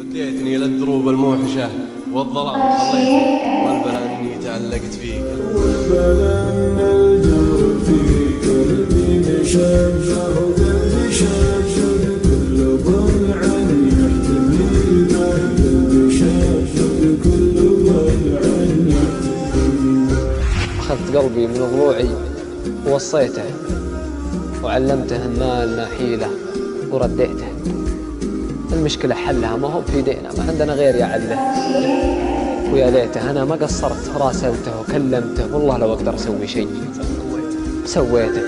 وديتني إلى الدروب الموحشة والظلام خليتني والبلا إني تعلقت فيك. والبلا إن الجمر في قلبي مشجع وقلبي شجر كل ضلع يحتمي به قلبي شجر كل ضلع يحتمي به. أخذت قلبي من ضلوعي ووصيته وعلمته المال حيلة ورديته. المشكلة حلها ما هو في يدينا، ما عندنا غير يعله. ويا ليته أنا ما قصرت، راسلته وكلمته، والله لو أقدر أسوي شيء سويته.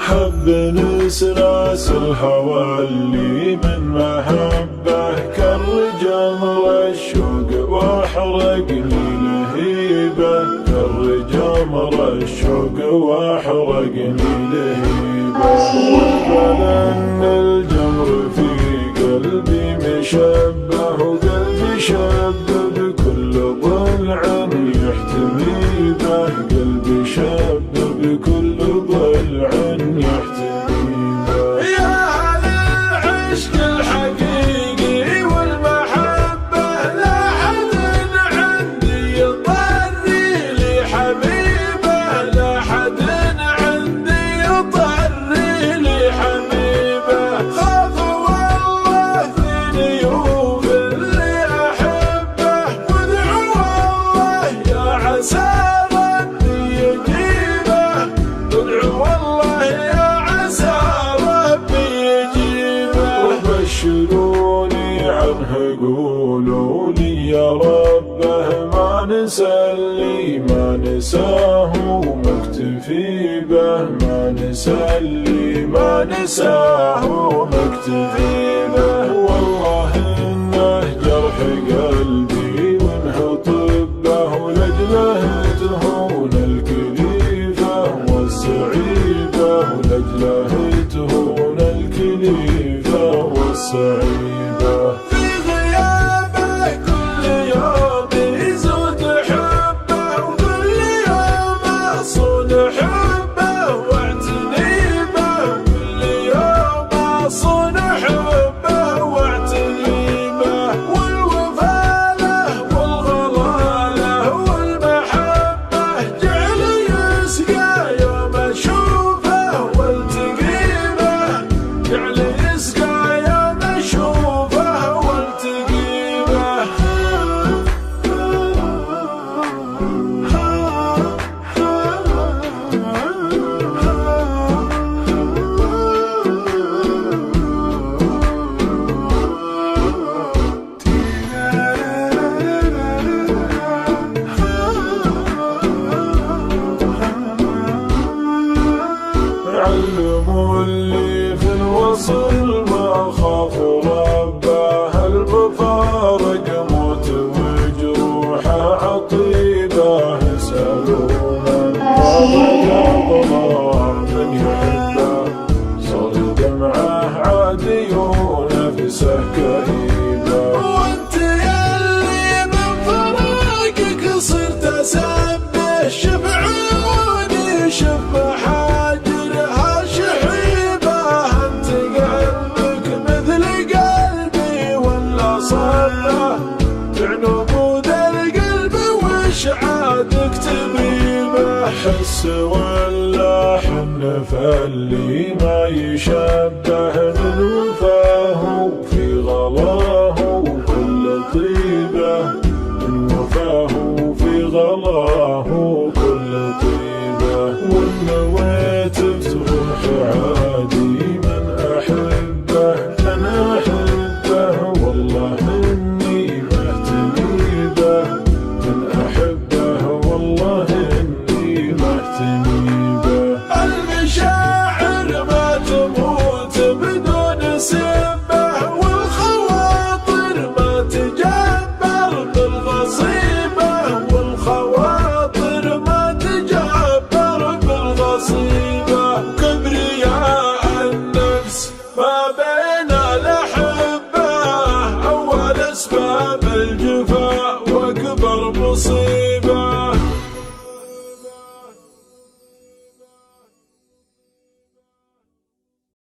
حب نسراس الهوى اللي من محبه كالرجمر الشوق واحرقني لهيبه، كالرجمر الشوق واحرقني لهيبه. والبلا ان الجمر في قلبي مشبه وقلبي شبه بكل ضلع يحتمي به، قلبي شبه بكل ضلع يحتمي به. يا أهل العشق الحقيقي والمحبة لا حد عندي يطري لي حبيبه، لا حد عندي يطري لي حبيبه. خاف والله في نيوف اللي أحبه، وادعو والله يا عسى ربي يجيبه، ادعو والله يا عسى ربي يجيبه. وبشروني عنه قولوا لي يا ربه ما نسلي ما نساه مكتفي به، ما نسلي ما نساه مكتفي به. والله انه جرح قلبي وانه طبه لاجله تهون الكليفه والسعيده، لاجله تهون الكليفه والسعيده. في غيابه كل يوم يزود حبه، وكل يوم أصون حبه واعتني به، كل يوم أصون حبه واعتني به. والوفا له والغلا له والمحبة جعل يسقى يوم أشوفه والتقي به، جعل يسقى يوم أشوفه والتقي به. علموا اللي في الوصل ما خاف ربه، المفارق موت وجروحه عطيبه. اسألوا من طلق الله من يحبه، صار دمعه عادي ونفسه كئيبه. وانت يلي من فراقك صرت اسبح، شف عيوني شف محاجرها شحيبه. انت قلبك مثل قلبي ولا صبه، بعنبود القلب وش عادك تبيبه. حس ولا حن فاللي ما يشبه من وفاه في غلاه كل طيبه، من وفاه في غلاه كل طيبه. ونويت بتروح عادي من أحبه أنا أحبه. المشاعر ما تموت بدون سبه، والخواطر ما تجبر بالغصيبة، والخواطر ما تجبر بالغصيبة. كبرياء النفس ما بين الأحبة أول أسباب الجفاء وأكبر مصيبة.